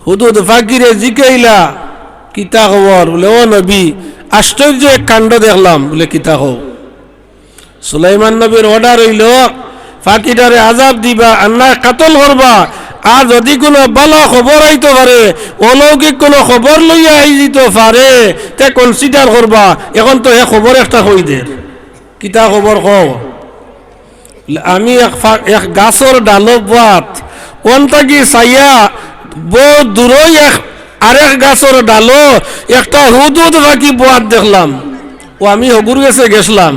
হুদুদ ফাকিরে জিকাইলা কিতা খবর? বলে ও নবী, আশ্চর্য এক কাণ্ড দেখলাম। বলে কিতা খবর? সুলাইমান নবীর অর্ডার হইল ফাকিটারে আজাব দিবা, আন্না কাতল করবা, আর যদি কোনো ভালো খবর আইতে পারে, অলৌকিক কোনো খবর লইয়া আই দিতে পারে, তে কনসিডার করবা। এখন তো এ খবর একটা হই দে। কিতা খবর কও? আমি এক গাছর ডালত কোন থাকি চাইয়া বহু দূরই আরেক গাছর ডালো একটা হুদুদ বাকি বোয়াত দেখলাম। ও আমি হগুর গেছে গেছিলাম।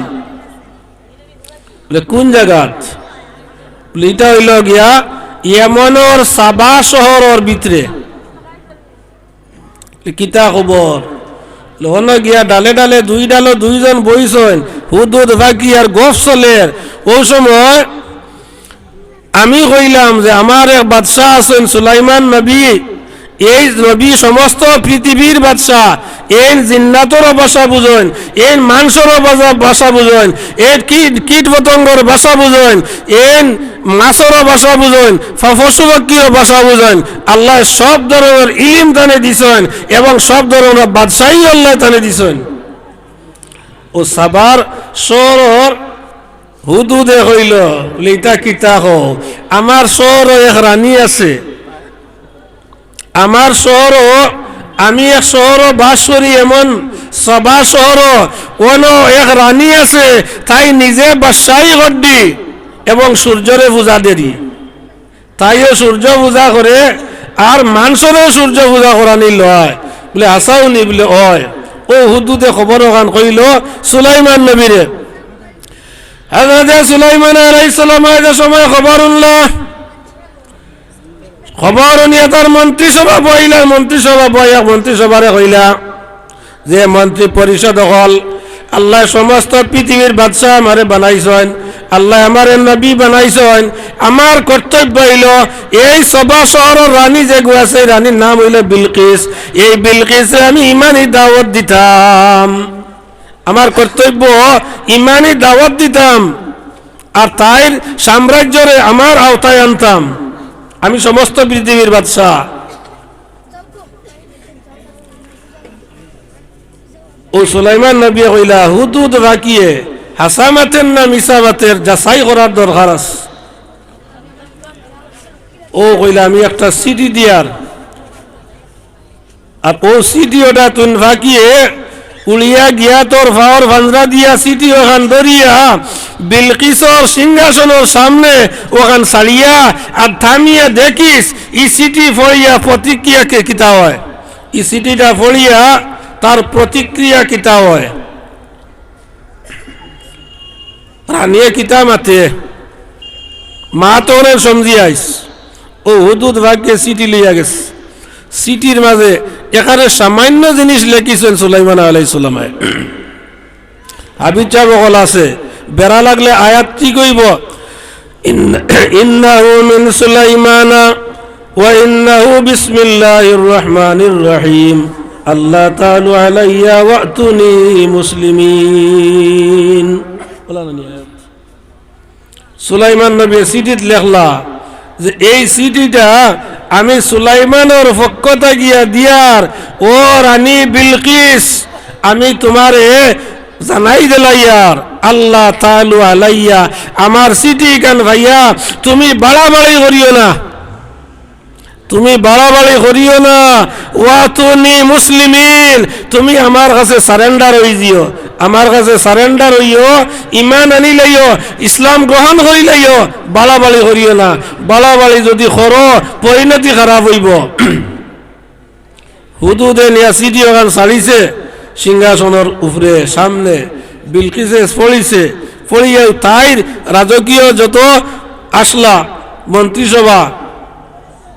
কোন জায়গাত? এটা হইল গিয়া ইয়েমনের সাবা শহরের ভিতরে। কিতা খবর? লোন গিয়া ডালে ডালে দুই ডালো দুইজন বইছেন, হুদুদ বাকি আর গফ চলের। ওই সময় আমি কইলাম যে আমার এক বাদশাহ আছেন সুলাইমান নবী, এই নবী সমস্ত পৃথিবীর বাদশাহ। এর জিন্নাতরও ভাষা বুঝেন, এর মানুষেরও ভাষা বুঝেন, এর কীট পতঙ্গর ভাষা বুঝেন, এর মাছেরও ভাষা বুঝেন, পশু পক্ষীর ভাষা বুঝেন। আল্লাহ সব ধরনের ইলিম তানে দিছেন এবং সব ধরনের বাদশাহী আল্লাহ তানে দিছেন। ও সাবার শহর হুদুদে হইল লিতা কিতা হো, আমার শহর এক রানী আছে, আমার শহর আমি এক শহর বাস করি, এমন সবা শহর কোন এক রানী আছে, তাই নিজে বাদশাহী করদি এবং সূর্যরে পূজা দেরি। তাইও সূর্য পূজা করে আর মানুষেরও সূর্য পূজা করানি লয়। বলে আসাউনি? বলে হয়। ও হুদুদে খবর ওখান কইল সুলাইমান নবীরে। হযরত সুলাইমান আলাইহিস সালাম সময় খবর উল্লাহ, খবর নিয়ে তার মন্ত্রিসভা বইলা, মন্ত্রিসভা বইয়া মন্ত্রিসভারে কইলা যে মন্ত্রী পরিষদ হল, আল্লাহ সমস্ত পৃথিবীর বাদশাহ আমারে বানাইছেন, আল্লাহ আমার নবী বানাইছেন। আমার কর্তব্য হইল এই সবা শহরের রানী যেগু আছে, রানীর নাম হইল বিলকিস। এই বিলকিসে আমি ইমানি দাওয়াত দিতাম। আমার কর্তব্য ইমানি দাওয়াত দিতাম আর তাইর সাম্রাজ্যরে আমার আওতায় আনতাম। আমি সমস্ত পৃথিবীর বাদশাহ। ও সুলাইমান নবী কইলা হুদুদ রাখিয়ে হাসামাতের না মিসামাতের যাচাই করার দরকার আছে। ও কইলা আমি একটা সিটি দিয়ার, আর ও সিটি ওটা তুই রাখিয়ে উড়িয়া গিয়া তোর ভাওয়ার ভাঞ্জরা দিয়া সিটি ওখান ধরিয়া বিলকিসর সিংহাসনের সামনে ওখান ছাড়িয়া আর থামিয়া দেখিস ই সিটি ফড়িয়া প্রতিক্রিয়া কিতা হয়, ই সিটিটা ফড়িয়া তার প্রতিক্রিয়া কিতা হয়। রানিয়ে কিতা মাতে মা তোরে সমঝি আইস। ও হুদুদ ভাগ্যে সিটি লইয়া গেছে। সিটির মাঝে এখানে সামান্য জিনিস লেখিছেন সুলাইমান আলাইহিস সালাম। হাবিব সাহেব বল আছে বেড়া লাগলে আয়াত কি কইব? ইন্নাহু মিন সুলাইমানা ওয়া ইন্নাহু বিসমিল্লাহির রহমানির রহিম আল্লাহ তাআলা আলাইয়া ওয়াতুনি মুসলিমিন। সুলাইমান নবী সিটিত লেখলা যে এই সিটিটা আমি সুলাইমানের পক্ষতা গিয়া দিয়ার, ও রানী বিলকিস আমি তোমারে জানাই দিলাইয়ার আল্লাহ তাআলা আলাইয়া আমার সিটি কান ভাইয়া তুমি বাড়াবাড়ি করিও না, তুমি বাড়াবাড়ি করিও না। ওয়াতুনি মুসলিমিন তুমি আমার কাছে সারেন্ডার হই দিও, আমার কাছে সারেন্ডার হইও, ইমান আনি লাইও, ইসলাম গ্রহণ করি লাইও, বাড়াবাড়ি করিও না। বাড়াবাড়ি যদি করো পরিণতি খারাপ হইব। হুদুদে নিয়া সিটি ওখান ছাড়িছে সিংহাসনের উপরে সামনে, বিলকিসে পড়িছে, পড়িয়া তাইর রাজকীয় যত আসলা মন্ত্রিসভা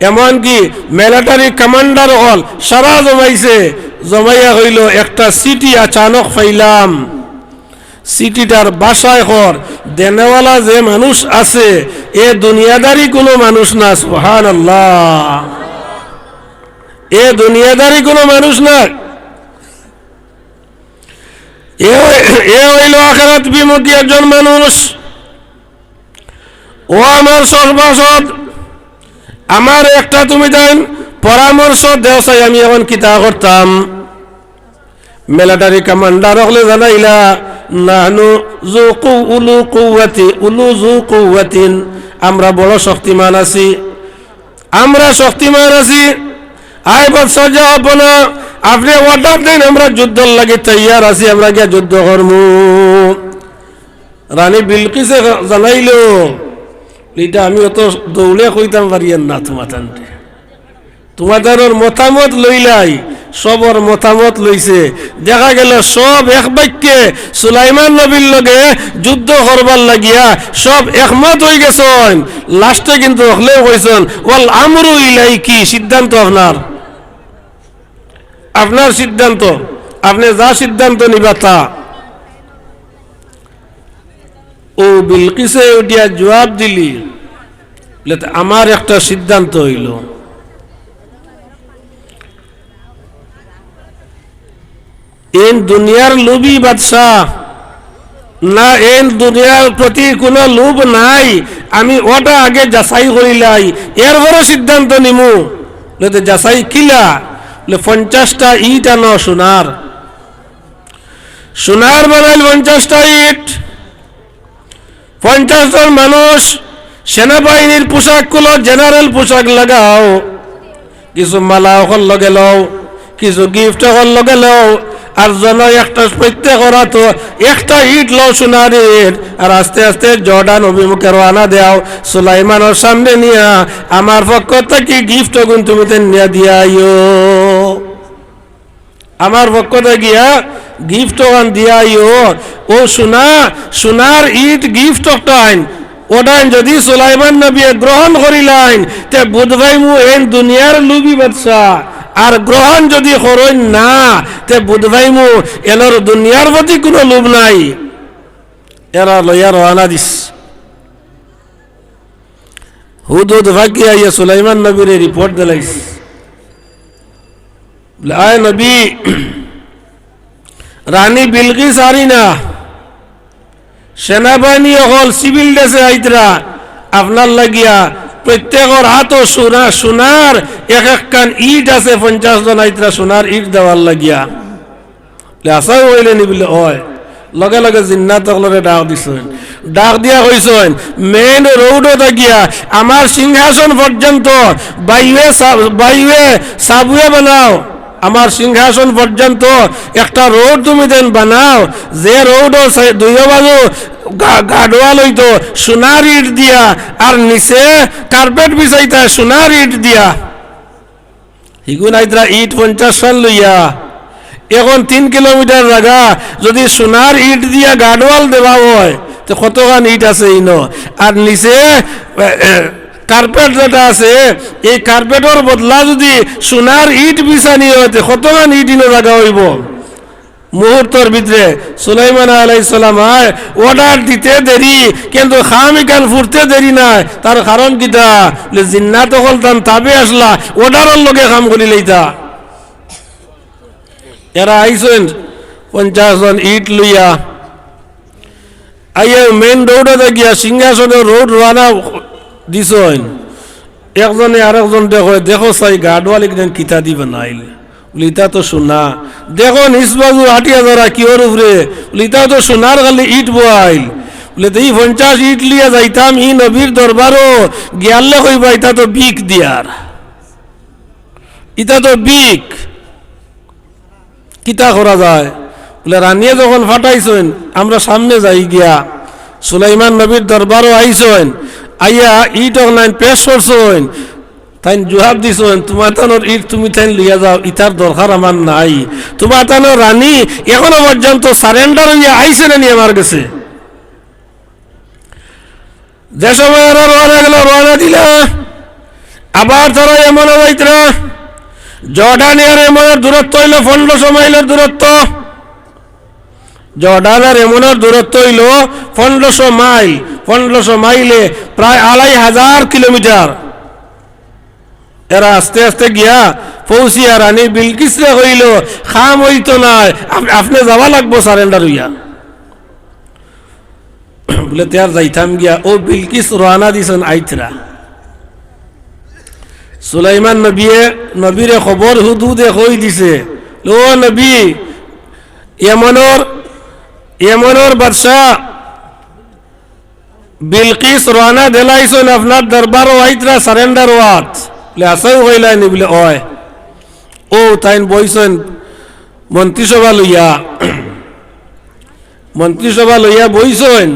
এমনকি মিলিটারি কমান্ডার হল সারা জমাইছে। জমাইয়া হইল একটা সিটি আচানক পাইলাম। সিটিটার বাসায় ঘর দেনেওয়ালা যে মানুষ আছে এ দুনিয়াদারি কোনো মানুষ না। সুবহানাল্লাহ, এ দুনিয়াদারি কোনো মানুষ না, এ হইল আখিরাত বিমুখী একজন মানুষ। ও আমার সর্বসদ, আমার একটা তুমি দেন পরামর্শ দেও চাই আমি এখন কিতা করতাম মিলিটারি কমান্ডার হলে জানাইলা নাহনু যুকু উলু কুওয়াতি উলু যু কুওয়াতিন আমরা বড় শক্তিমান আছি আমরা শক্তিমান আছি আই বৎসর যাব না আপনি অর্ডার দেন আমরা যুদ্ধর লাগে তৈয়ার আছি আমরা গিয়া যুদ্ধ করমু রানী বিলকিসে জানাইল এটা আমি অত দৌড়ে কইতাম পারিয়েন না তোমাদের মতামত লইলাই সবর মতামত লইছে দেখা গেল সব এক বাক্যে সুলাইমান নবীর লগে যুদ্ধ করবার লাগিয়া সব একমত হয়ে গেছেন লাস্টে কিন্তু হলেও কইছেন ওয়াল আমরু ইলাইকি সিদ্ধান্ত আপনার আপনার সিদ্ধান্ত আপনি যা সিদ্ধান্ত নিবা তা ও বিলকিসে উঠিয়া জবাব দিলি আমার একটা সিদ্ধান্ত হইল এই দুনিয়ার লোভী বাদশাহ না এই দুনিয়ার প্রতি কোনো লোভ নাই আমি ওটা আগে যাচাই করিলাই এরপরে সিদ্ধান্ত নিমু যাচাই কিলা 50টা ইট আনো সোনার সোনার বানাইল 50টা ইট 50 জন মানুষ সেনাবাহিনীর পোশাক গুলো জেনারেল পোশাক লাগাও কিছু মালা ওখান লগে লও কিছু গিফট ওখান লগে লও আর জন একটা প্রত্যেক ওরা তো একটা ইট লও সোনার ইট আর আস্তে আস্তে জর্ডান অভিমুখে রওনা দাও সুলাইমানের সামনে নিয়া আমার পক্ষ থেকে গিফট গুণ তুমি নিয়ে দিয়াইও আমার পক্ষ থেকে গিয়া গিফট ওখান দিয়াইও ও সোনার ইট গিফট টাইম ওটান যদি সুলাইমান নবী গ্রহণ করিলাইন তে বুধবাইমু এন দুনিয়ার লুবি বাদশাহ আর গ্রহণ যদি করেন না তে বুধবাইমু এনর দুনিয়ার প্রতি কোনো লোভ নাই এরা লইয়া রওনা দিস হুদুদ ভাগিয়া ইয়া সুলাইমান নবীর রিপোর্ট দিলাইস আয় নবী রানী বিলকিস আরি না সেনাবাহিনী হল সিভিল ড্রেসে আইতরা আপনার লাগিয়া প্রত্যেকের হাতও সোনার এক একখান ইট আছে 50 জন আইতরা সোনার ইট দেওয়ার লাগিয়া আশাও হইলে নিবিলে হয় লগে লগে জিন্নাত সকলরে ডাক দিছেন ডাক দিয়া কইছেন মেইন রোডও থাকিয়া আমার সিংহাসন পর্যন্ত বাইওয়ে সাবওয়ে বানাও আমার সিংহাসন পর্যন্ত একটা রোড তুমি দেন বানাও যে রোড দুই বাজু গাডোয়াল হইতো সোনার ইট দিয়া আর নিচে কার্পেট বিছাইতা সোনার ইট দিয়া হিগুন আইতরা ইট 50 সাল লইয়া এখন 3 কিলোমিটার জায়গা যদি সোনার ইট দিয়া গাডোয়াল দেওয়া হয় তো কতখান ইট আছে ইনো আর নিচে কার্পেট যেটা আছে এই কার্পেটের বদলা যদি সোনার ইট বিছানি হয় কতখান ইট ইনো জায়গা হইব মুহূর্তের ভিতরে সুলাইমান আলাইহিস সালাম অর্ডার দিতে দেরি কিন্তু খামিকান ফুরতে দেরি নাই তার কারণ কিটা জিন্নাত হলতাম তাবে আসলা অর্ডারের লগে কাম করি লইতা এরা আইছেন 50 জন ইট লইয়া আইয়া মেন রোডে গিয়া সিংহাসনের রোড রানা দিছেন একজনে আরেকজন দেখো চাই গাডওয়াল একদিন কিতা দি বানাইল লিতা তো সোনা দেখো নিসবাজু হাটিয়া ধরা কিওর উপরে লিতা তো সোনার খালি ইট বয়াইল বলে এই 50 ইট লিয়া যাইতাম ই নবীর দরবারও গিয়ালে কইবা ইতা তো বিক দিয়ার ইতা তো বিক কিতা করা যায় বলে রানিয়ে যখন ফাটাইছেন আমরা সামনে যাই গিয়া সুলাইমান নবীর দরবারও আইছেন আইয়া ইট অনলাইন পেশ করছেন তাই জবাব দিছেন তোমার তানোর ইট তুমি তাই লিয়া যাও ইটার দরকার আমার নাই তোমার তানোর রানী এখনো পর্যন্ত সারেন্ডার হইয়া আইছে না নি আমার কাছে যে সময় রওনা গেল রওনা দিলা আবার তারা এমন যাইতরা জর্ডানের এমনের দূরত্ব হইল 1500 মাইলের দূরত্ব জর্ডানের এমনের দূরত্ব হইল 1500 মাইল 1500 মাইলে প্রায় 2500 কিলোমিটার এরা আস্তে আস্তে গিয়া পৌঁছিয়া রানী বিলকিসরে হইল খাম হইতো না আপনি যাওয়া লাগবো সারেন্ডার হইয়া বলে তার যাইতাম গিয়া ও বিলকিস রওনা দিছেন আইতরা সুলাইমান নবীরে খবর হুদুদে কই দিছে, ও নবী, ইয়েমনের বাদশাহ বিলকিস রানা দেলাইছেন আপনার দরবারও আইতরা সারেন্ডার ওয়াত আসাও হইলাইনি বলে হয়। ও তাইন বইছেন মন্ত্রিসভা লইয়া বইছেন,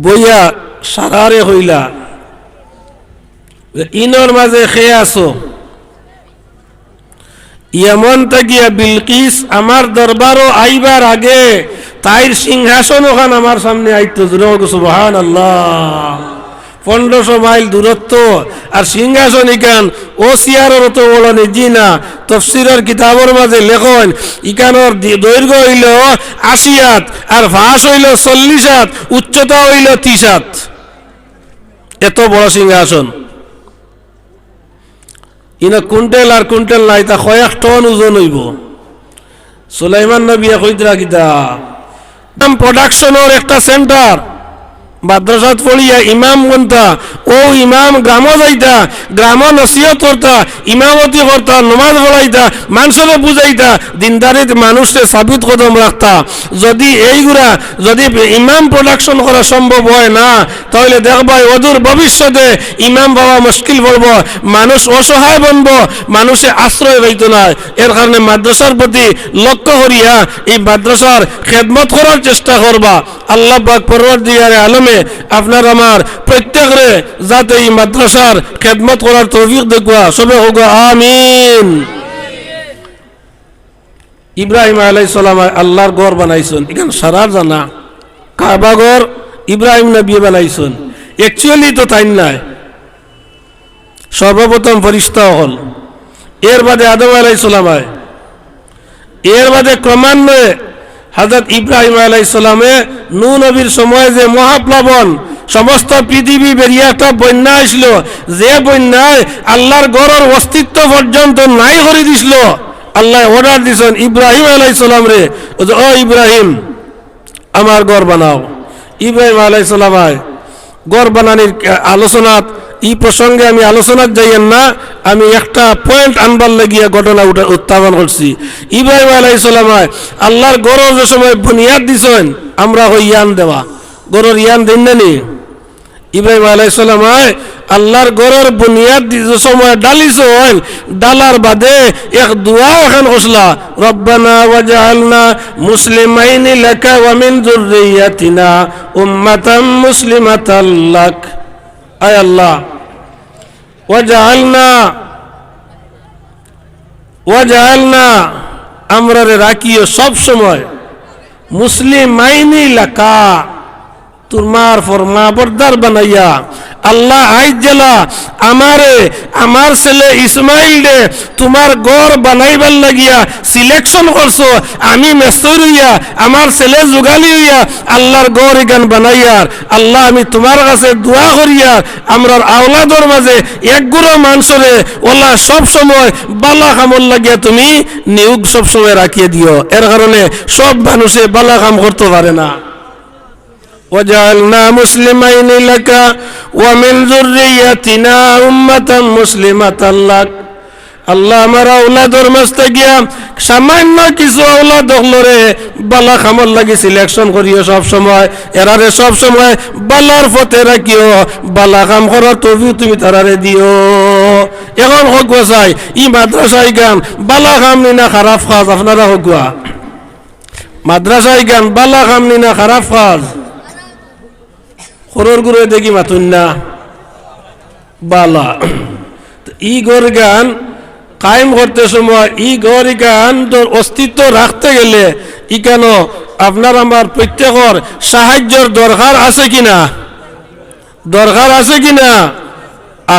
বইয়া সারারে হইলা ইনর মাঝে খেয়ে আসো, ইয়মন গিয়া বিলকিস আমার দরবারও আইবার আগে তাইর সিংহাসন ওখান আমার সামনে আইতো। সুবহানাল্লাহ, 1500 মাইল দূরত্ব আর সিংহাসন ইকান ও সিয়ারের তো বড় নিজি না। তফসিরের কিতাবের মাঝে লেখন ইকানোর দৈর্ঘ্য হইল 80 হাত আর ফাঁস হইল 40 হাত, উচ্চতা হইল 30 হাত। এত বড় সিংহাসন। ইনা কুইন্টাল আর কুইন্টাল নাই, তা কয়েক টন ওজন হইব। সুলাইমান নবী কইতরা কিতা প্রোডাকশনের একটা সেন্টার, মাদ্রাসাত পড়িয়া ইমাম বনতা, ও ইমাম গ্রাম যাইতা, গ্রাম নসিহত করতা, ইমামতি করতা, নমাজ পড়াইতা, মানুষের বুঝাইতা, দিনদারিত মানুষকে সাবিত কদম রাখতা। যদি এইগুলা যদি ইমাম প্রোডাকশন করা সম্ভব হয় না, তাহলে দেখবাই অদূর ভবিষ্যতে ইমাম বাবা মুশকিল পড়ব, মানুষ অসহায় বনব, মানুষে আশ্রয় পাইত না। এর কারণে মাদ্রাসার প্রতি লক্ষ্য করিয়া এই মাদ্রাসার খেদমত করার চেষ্টা করবা। আল্লাহ পাক পরওয়ারদিগারে আলমে আপনার আমার প্রত্যেকরে যাতে এই মাদ্রাসার খেদমত করার তৌফিক দেখবা, সবে হোক আমিন। ইব্রাহিম আলাইহিস সালাম আল্লাহর ঘর বানাইছেন, এখানে সারার জানা কাবা ঘর ইব্রাহিম নবী বানাইছেন। অ্যাকচুয়ালি তো তাই নাই, সর্বপ্রথম ফেরেশতা হল, এর বাদে আদম আলাইহিস সালাম, এর বাদে ক্রমান্বয়ে হযরত ইব্রাহিম আলাইহিস সালামে নূহ নবীর সময় যে মহাপ্লাবন সমস্ত পৃথিবী বেরিয়ে একটা বন্যা আসছিল, যে বন্যায় আল্লাহর ঘরের অস্তিত্ব পর্যন্ত নাই করে দিছিল। আল্লাহ অর্ডার দিছেন ইব্রাহিম আলাইহিস সালাম রে, ও ইব্রাহিম আমার ঘর বানাও। ইব্রাহিম আলাইহিস সালাম ঘর বানানোর আলোচনাত এই প্রসঙ্গে আমি আলোচনার যাইয়েন না, আমি একটা পয়েন্ট আনবার লাগিয়া ঘটনা উত্থাপন করছি। ইব্রাহিম আলাইহিস সালাম আল্লাহর ঘরের যে সময় বুনিয়াদ দিছেন, আমরা হই ইয়ান দেওয়া ঘরের ইয়ান দিন নানি। ইব্রাহিম আলাইহিস সালাম আল্লাহর ঘরের বুনিয়াদ যে সময় ডালিছেন, ডালার বাদে এক দোয়া এখন করছলা, রব্বানা ওয়াজআলনা মুসলিমাইনি লাকা ওয়া মিন যুররিয়াতিনা উম্মাতাম মুসলিমাতাল লাক। আয় আল্লাহ, ওয়াজআলনা আমরা রাখিও সব সময় মুসলিম মাইনি লাকা, তোমার ফরমা বরদার বানাইয়া। আল্লাহ আইজ জেলা আমারে আমার ছেলে ইসমাইল দে তোমার ঘর বানাইবার লাগিয়া সিলেকশন করছো, আমি মেস্তর হইয়া আমার ছেলে যুগালি হইয়া আল্লাহর ঘর এখান বানাইয়ার। আল্লাহ আমি তোমার কাছে দোয়া করিয়া আমরার আওলাদর মাঝে একগুড়ো মানুষরে ওলা সব সময় বালা কামর লাগিয়া তুমি নিয়োগ সব সময় রাখিয়ে দিও। এর কারণে সব মানুষে বালা কাম করতে পারে না। وجعلنا مسلمين لك ومن ذريتنا أمة مسلمة لك। আল্লাহ আমার আওলাদর মাঝে গিয়া সামান্য কিছু আওলাদ হলরে বালা খামর লাগি সিলেকশন করিও, সব সময় এরারে সব সময় বালার পথে রাখিও, বালা কাম করার তৌফিক তুমি তারারে দিও। এখন হোক চাই ই মাদ্রাসায় গান বালা কাম নি না খারাপ কাজ, আপনারা হোক মাদ্রাসায় গান বালা কাম নি না খারাপ কাজ। খরর গুরু দেখি মাতুন না বালা। ই গর গান কায়েম করতে সময় ই গর গান তোর অস্তিত্ব রাখতে গেলে ই কেন আপনার আমার প্রত্যেকের সাহায্যের দরকার আছে কিনা, দরকার আছে কিনা?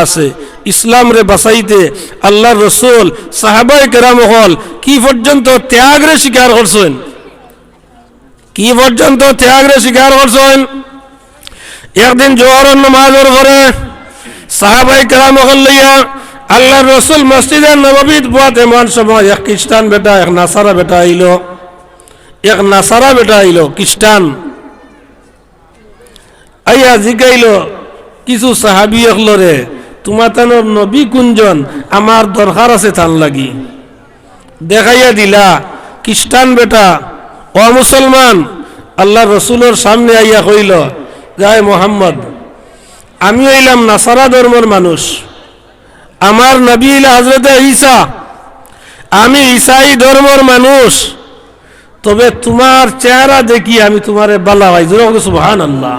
আছে। ইসলাম রে বাঁচাইতে আল্লাহর রসুল সাহাবায়ে কেরাম হল কি পর্যন্ত ত্যাগরে স্বীকার করছেন, কি পর্যন্ত ত্যাগরে স্বীকার করছেন। একদিন জোহরের নামাজের পরে সাহাবায়ে কেরাম হল লইয়া আল্লাহর রসুল মসজিদে নববীত বুয়াত এমন সময় এক খ্রিস্টান বেটা এক নাসারা বেটা আইলো, এক নাসারা বেটা আইলো খ্রিস্টান আইয়া জিগাইল কিছু সাহাবি হলরে, তোমার তানোর নবী কুঞ্জন আমার দরকার আছে তান লাগি দেখাইয়া দিলা খ্রিস্টান বেটা ও মুসলমান আল্লাহ রসুলের সামনে আইয়া কইল যায় মোহাম্মদ আমি হইলাম নাসারা ধর্মের মানুষ আমার নবী হইলা হযরতে ঈসা আমি ঈসাই ধর্মের মানুষ তবে তোমার চেহারা দেখি আমি তোমারে বালা ভাই জোরে সুবহানাল্লাহ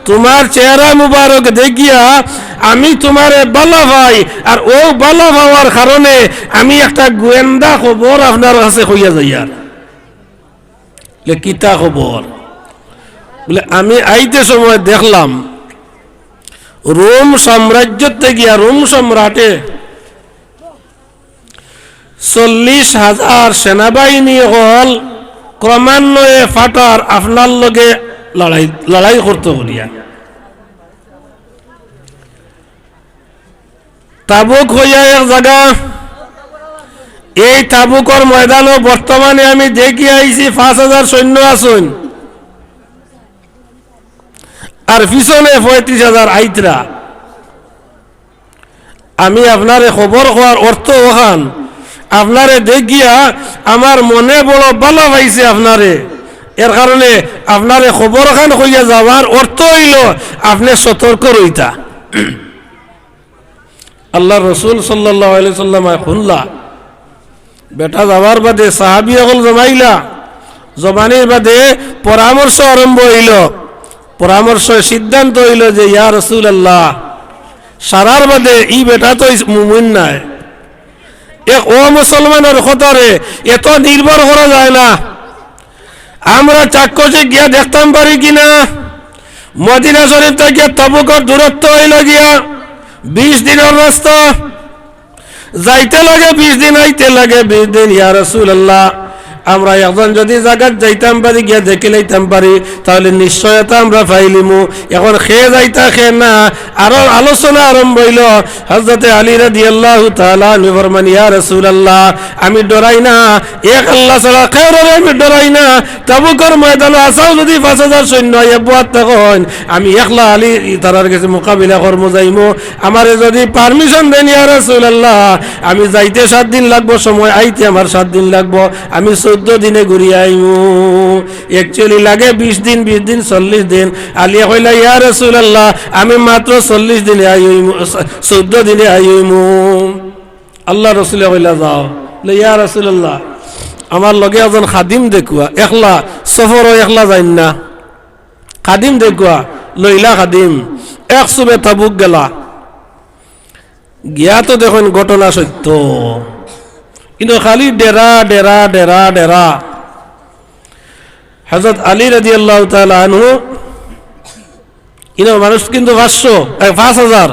তোমার চেহারা মুবারক দেখিয়া আমি তোমারে বালা ভাই আর ও বালা ভাবার কারণে আমি একটা গোয়েন্দা খবর আপনার কাছে কইয়া যাইয়ার কিতা খবর বলে আমি আইতে সময় দেখলাম রোম সাম্রাজ্যতে গিয়া রোম সম্রাটে 40,000 সেনাবাহিনী হল ক্রমান্বয়ে ফাটার আপনার লগে লড়াই করতে বলিয়া তাবুক হইয়া এক জায়গা এই তাবুকর ময়দানও বর্তমানে আমি দেখি আইছি 5,000 সৈন্য আছেন আর পিছনে 35,000 আইতরা আমি আপনারে খবর হওয়ার অর্থ ওখান আপনারে দেখিয়া আমার মনে বড় ভালো পাইছে আপনারে এর কারণে আপনারে খবর খান হইয়া যাওয়ার অর্থ হইল আপনি সতর্ক রইতা আল্লাহ রসুল সাল্লাল্লাহু আলাইহি সাল্লাম শুনলা বেটা যাওয়ার বাদে সাহাবী হল জমাইলা জমানির বাদে পরামর্শ আরম্ভ হইল পরামর্শ সিদ্ধান্ত হইল যে ইয়া রাসূলুল্লাহ সারার বাদে ই বেটা তো মুমিন নাই এক ও মুসলমানের খতরে এত নির্ভর করা যায় না আমরা চাক্ষুষে গিয়া দেখতাম পারি কিনা মদিনা শরীফ থেকে তাবুকের দূরত্ব হইল গিয়া 20 দিনের রাস্তা যাইতে লাগে 20 দিন আইতে লাগে 20 দিন ইয়া রাসূলুল্লাহ আমরা এখন যদি জায়গায় যাইতাম পারি গিয়া দেখে লইতাম পারি তাহলে নিশ্চয়তা আমরা পাইলিমু এখন খেয়ে যাইতা খেয়ে না আরো আলোচনা আরম্ভ হইল হযরতে আলী রাদিয়াল্লাহু তাআলা আনহু ফরমান ইয়া রাসূলুল্লাহ আমি ডরাই না এক আল্লাহ ছাড়া কারোর আমি ডরাই না তাবুকের ময়দানে আসাও যদি 5,000 সৈন্য আইয়া বুয়াত তখন আমি একলা আলী তারার কাছে মোকাবিলা করবো যাইমু আমারে যদি পারমিশন দেন ইয়া রাসূলুল্লাহ আমি যাইতে 7 দিন লাগবো সময় আইতে আমার 7 দিন লাগবো আমি 14 দিনে ঘুরি আইমু একচুয়ালি লাগে 20 দিন 40 দিন আলিয়া কইলা ইয়া রাসূলুল্লাহ আমি মাত্র 40 দিনে আইমু 14 দিনে আইমু আল্লাহ রাসূল কইলা যাও ইয়া রাসূলুল্লাহ আমার লগে একজন খাদিম দেখুয়া একলা সফর একলা যাইন না খাদিম দেখুয়া লইলা খাদিম এক সুবে তাবুক গেলা গিয়া তো দেখুন ঘটনা সত্য কিন্তু খালি ডেরা ডেরা ডেরা ডেরা হযরত আলী রাদিয়াল্লাহু তাআলা আনহু ইনো মানুষ কিন্তু 5,000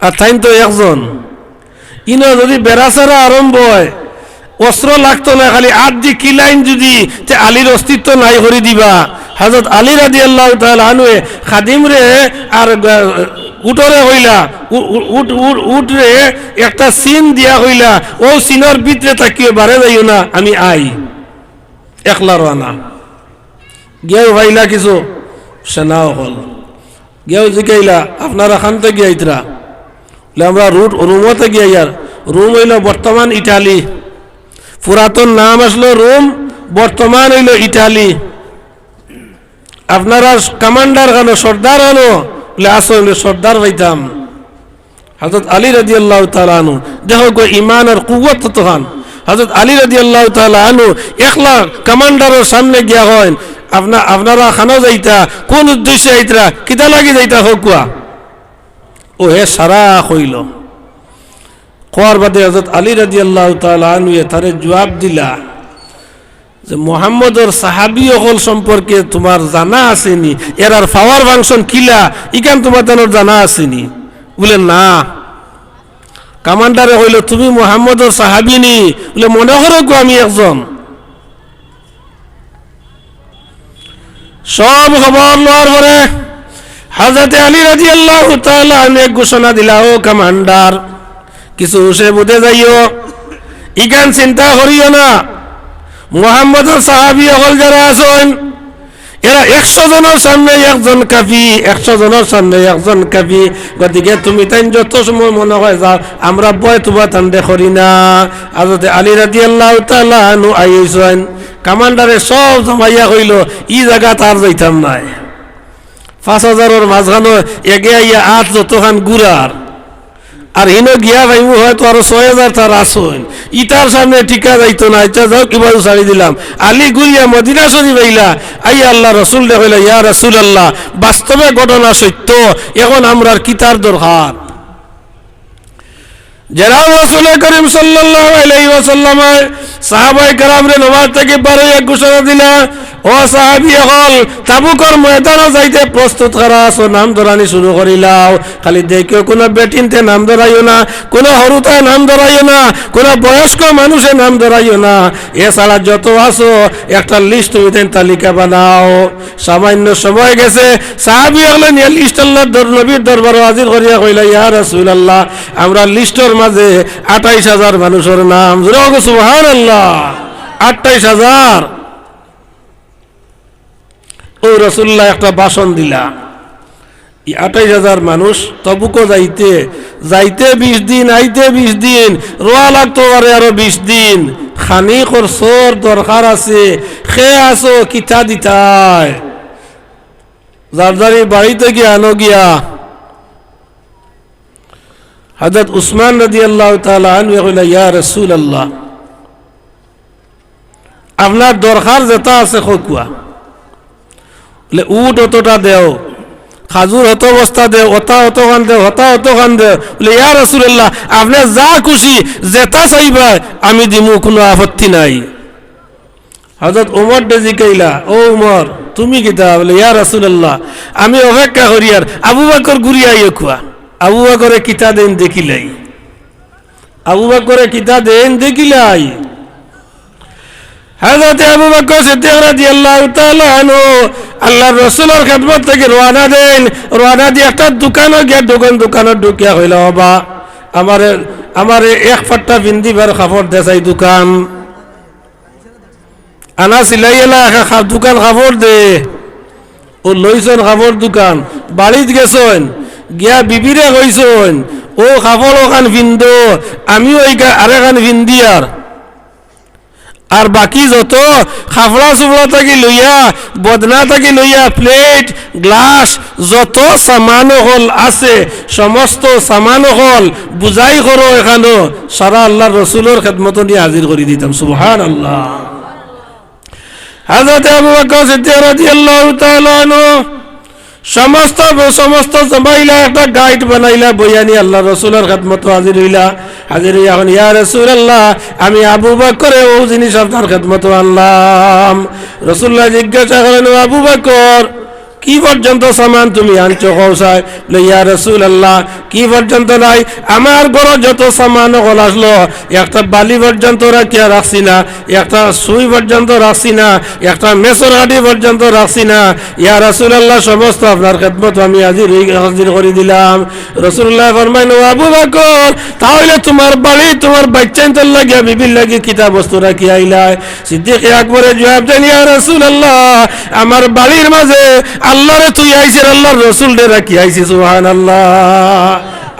আর তাইন তো একজন ইনো যদি বেড়াচারা আরম্ভ হয় অস্ত্র লাগতো না খালি আট দি কিলাইন যদি তে আলীর অস্তিত্ব নাই করে দিবা হযরত আলী রাদিয়াল্লাহু তাআলা আনহু খাদিম রে আর উটরে হইলা উটরে একটা সিন দিয়া হইলা ও সিনের ভিতরে তাকিয়ে বারে যাইও না আমি আই একলা রানা গেও ভাইলা কিছু সেনাও হল গেও জিগাইলা আপনারা খানতে গিয়াইতরা আমরা রুমতে গিয়াইয়ার রুম হইল বর্তমান ইটালি পুরাতন নাম আসলো রোম বর্তমান হইল ইটালি আপনারা কমান্ডার কেন সর্দার হলো বলে আসলে সর্দার হইতাম হযরত আলী রাদিয়াল্লাহু তাআলা আনহু দেখো গো ঈমান আর কুওয়াত তো খান হযরত আলী রাদিয়াল্লাহু তাআলা আনহু একলা কমান্ডারের সামনে গিয়া হয় আপনারা খানো যাইতা কোন উদ্দেশ্যে আইতরা কিতা লাগি যাইতা হকুয়া ও হে সারা কইল কোয়ার বাদে হযরত আলী রাদিয়াল্লাহু তাআলা আনহু তারে জবাব দিলা যে মুহাম্মদর সাহাবী হল সম্পর্কে তোমার জানা আসেনি এরার পাওয়ার ফাংশন কিলা ইকান তোমার জানা আসেনি বলে না কমান্ডারে হইল তুমি মুহাম্মদর সাহাবী নি বলে মনে করো গো আমি একজন সব খবর লওয়ার পরে হযরত আলী রাদিয়াল্লাহু তাআলা আনহু ঘোষণা দিলা ও কমান্ডার কিছু সে বুঝে যাইও ইকান চিন্তা করিও না মুহাম্মদের সাহাবী হল যারা আছেন এরা 100 জনের সামনে একজন কাফি, 100 জনের সামনে একজন কাফি। গতিকে তুমি তাই যত সময় মনে হয় যাও, আমরা বয় তুবা তান্ডে করি না। হযরত আলী রাদিয়াল্লাহু তাআলা আনহু আইছেন, কমান্ডারে সব জমাইয়া কইল ই জায়গা তার যাইতাম নাই। 5000-এর মাঝখানে এগে আইয়া আট যতখান গুড়ার, আর হিনো গিয়া ভাইবু হয়তো আরো 6000 তার আসন, ইটার সামনে টিকা যাইতো না। ইচ্ছা যাও কিবা ছাড়ি দিলাম। আলী গুড়িয়া মদিনা শরীফ আইলা, আইয়া আল্লাহ রসুল দেখাইলা, ইয়া রাসূল আল্লাহ, বাস্তবে ঘটনা সত্য, এখন আমরা কিতার দরকার। যারা রাসূল করিম সাল্লাল্লাহু আলাইহি ওয়াসাল্লাম সাহাবায়ে কেরামরে নামাজ থেকে বারো এক ঘোষণা দিলা, ও সাহাবী হল তাবুকর ময়দানে যাইতে প্রস্তুত করা আছো, নাম ধরানি শুরু করিলাও। খালি দেখো কোনো বেটিনতে নাম ধরাইও না, কোনো হরুতায় নাম ধরাইও না, কোনো বয়স্ক মানুষে নাম ধরাইও না। এছাড়া যত আছো একটা লিস্ট তুমি তালিকা বানাও। সামান্য সময় গেছে, সাহাবী হলে নিয়ে লিস্ট আল্লাহর নবীর দরবারে হাজির করিয়া কইলা, ইয়া রাসূলুল্লাহ, আমরা লিস্টের মাঝে 28000 মানুষের নাম। সুবহানাল্লাহ, 28000। ও রাসূলুল্লাহ একটা ভাষণ দিলা, 28000 মানুষ তবুকও যাইতে যাইতে 20 দিন, আইতে 20 দিন, রোয়া লাগতো পারে আরো 20 দিন। খানি খরচর দরকার আছে, খেয়ে আসো কিতা দিতায়, যার যারি বাড়িতে গিয়া আনো গিয়া। হযরত উসমান রাদিয়াল্লাহু তাআলা আনহু কইলা, ইয়া রাসূলুল্লাহ, আপনার দরকার যেটা আছে খকুয়া, উট অতটা দেও, খাজুর হত বস্তা দেও, ওটা অত খান দেও, হতা অত খান দেও। বলে, ইয়া রাসূলুল্লাহ, আপনি যা খুশি যেটা চাইবা আমি দিমু, কোনো আপত্তি নাই। হযরত ওমর ডেজি কইলা, ও ওমর তুমি কিতা? বলে, ইয়া রাসূলুল্লাহ, আমি অপেক্ষা করি আর আবু বকর ঘুরিয়া আইও খুয়া। আবু বকরে কিতা দেন দেখিলাই, আবু বকরে কিতা দেন দেখিলাই। হযরত আবু বকর সিদ্দিক রাদিয়াল্লাহু তাআলা আনহু আল্লাহর রাসূলের খেদমত থেকে রওনা দেন। রওনা দিয়ে একটা দোকানে গিয়া দোকানে ঢুকিয়া হইল, বাবা আমারে এক ফাট্টা বিন্দিবার কাপড় দেসাই দোকান, আনা সিলাইলা দোকান কাপড় দে। ও লইছেন কাপড় দোকান, বাড়িত গেছেন, গিয়া বিবিরে কইছেন, ও কাপড় ওখান ভিন্দো, আমিও আরেখান ভিন্দিয়ার। আর বাকি যত খাফড়া চুফড়া থাকি লইয়া, বদনা থাকি লইয়া, প্লেট গ্লাস যত সামান হল আছে, সমস্ত সামান হল বুঝাই করো এখানো, সারা আল্লাহর রসুলের খেদমত নিয়ে হাজির করে দিতাম। সুবহানাল্লাহ। হযরত আবু বকর সিদ্দিক রাদিয়াল্লাহু তাআলা আনহু সমস্ত জমাইলা, একটা গাইড বানাইলা, বইয়ানি আল্লাহ রসুলের খেদমত হাজির হইলা। হাজির হইয়া এখন, ইয়া রাসূলুল্লাহ, আমি আবু বকরে ও জিনিস আপনার খেদমত আনলাম। রাসূলুল্লাহ জিজ্ঞাসা করেন, আবু বকর কি পর্যন্ত সামান তুমি আনছো কৌসায়? বলে, ইয়া রাসূলুল্লাহ, কি পর্যন্ত নাই, আমার ঘর যত সামান হল আসলো, একটা বালি পর্যন্ত রাখিয়া রাখছি না, একটা সুই পর্যন্ত রাখছি না, একটা মেসর হাঁড়ি পর্যন্ত রাখছি না। ইয়া রাসূলুল্লাহ, সমস্ত আপনার খেদমত আমি হাজির করে দিলাম। রাসূলুল্লাহ ফরমাইন, ও আবু বকর, তাহলে তোমার বাড়ি তোমার বাচ্চাইন্তর লাগিয়া বিবির লাগি কিতা বস্তু রাখি আইলা? সিদ্দিক আকবরে জবাব দেন, ইয়া রাসূলুল্লাহ, আমার বাড়ির মাঝে আল্লাহরে তুই আইছিস, আল্লাহর রসুল ডে রাখি আইছি। সুবহানাল্লাহ।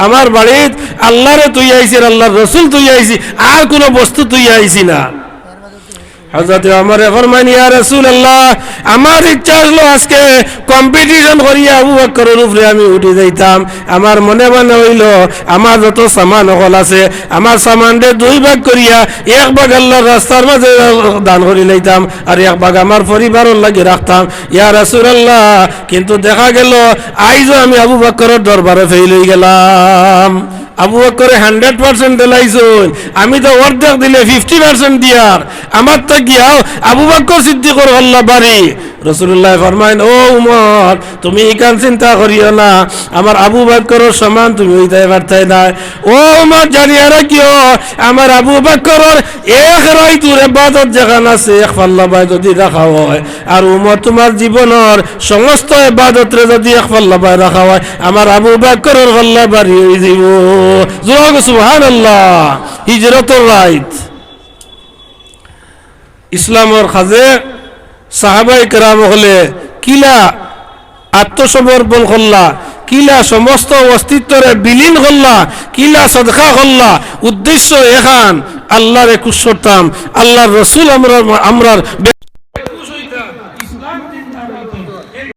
আমার বাড়িত আল্লাহরে তুই আইছিস, আল্লাহর রসুল তুই আইছি, আর কোনো বস্তু তুই আইছি না। হযরত ওমর ফরমান, ইয়া রাসূলুল্লাহ, আমার ইচ্ছা হলো আজকে কম্পিটিশন করিয়া আবু বকরের উপরে আমি উঠে যাইতাম। আমার মনে হইল আমার যত সামান হল আছে, আমার সামানরে 2 ভাগ করিয়া 1 ভাগ আল্লাহর রাস্তার মাঝে দান করে লইতাম, আর 1 ভাগ আমার পরিবারের লাগি রাখতাম। ইয়া রাসূলুল্লাহ, কিন্তু দেখা গেল আইজও আমি আবু বকরের দরবারে ফেল হয়ে গেলাম। আবু বকরে 100% দিলাইছুন, আমি তো অর্ধেক দিলে 50% দিয়ার, আমার তো গিয়াও আবু বকর সিদ্দিকর আল্লাহ বাড়ি। রাসূলুল্লাহ ফরমাইন, ও উমর, তুমি ইকান চিন্তা করিও না, আমার আবু বকরের সমান তুমি হইতে পারতাই না। ও উমর, জানিয়া রাখিও, আমার আবু বকরের এক রাইতুর ইবাদত যেখান আছে, এক পাল্লা বাই যদি রাখা হয়, আর উমর তোমার জীবনের সমস্ত ইবাদতরে যদি এক পাল্লা বাই রাখা হয়, আমার আবু বকরের পাল্লা বাড়ি হয়ে যাব। সুবহানাল্লাহ। হিজরতের রাইত, ইসলামের খাজে সাহাবায়ে কেরাম হলে কিলা আত্মসমর্পণ করলা, কিলা সমস্ত অস্তিত্বরে বিলীন করলা, কিলা সদকা করলা, উদ্দেশ্য এখান আল্লাহর একুশ করতাম, আল্লাহর রসুল আমরার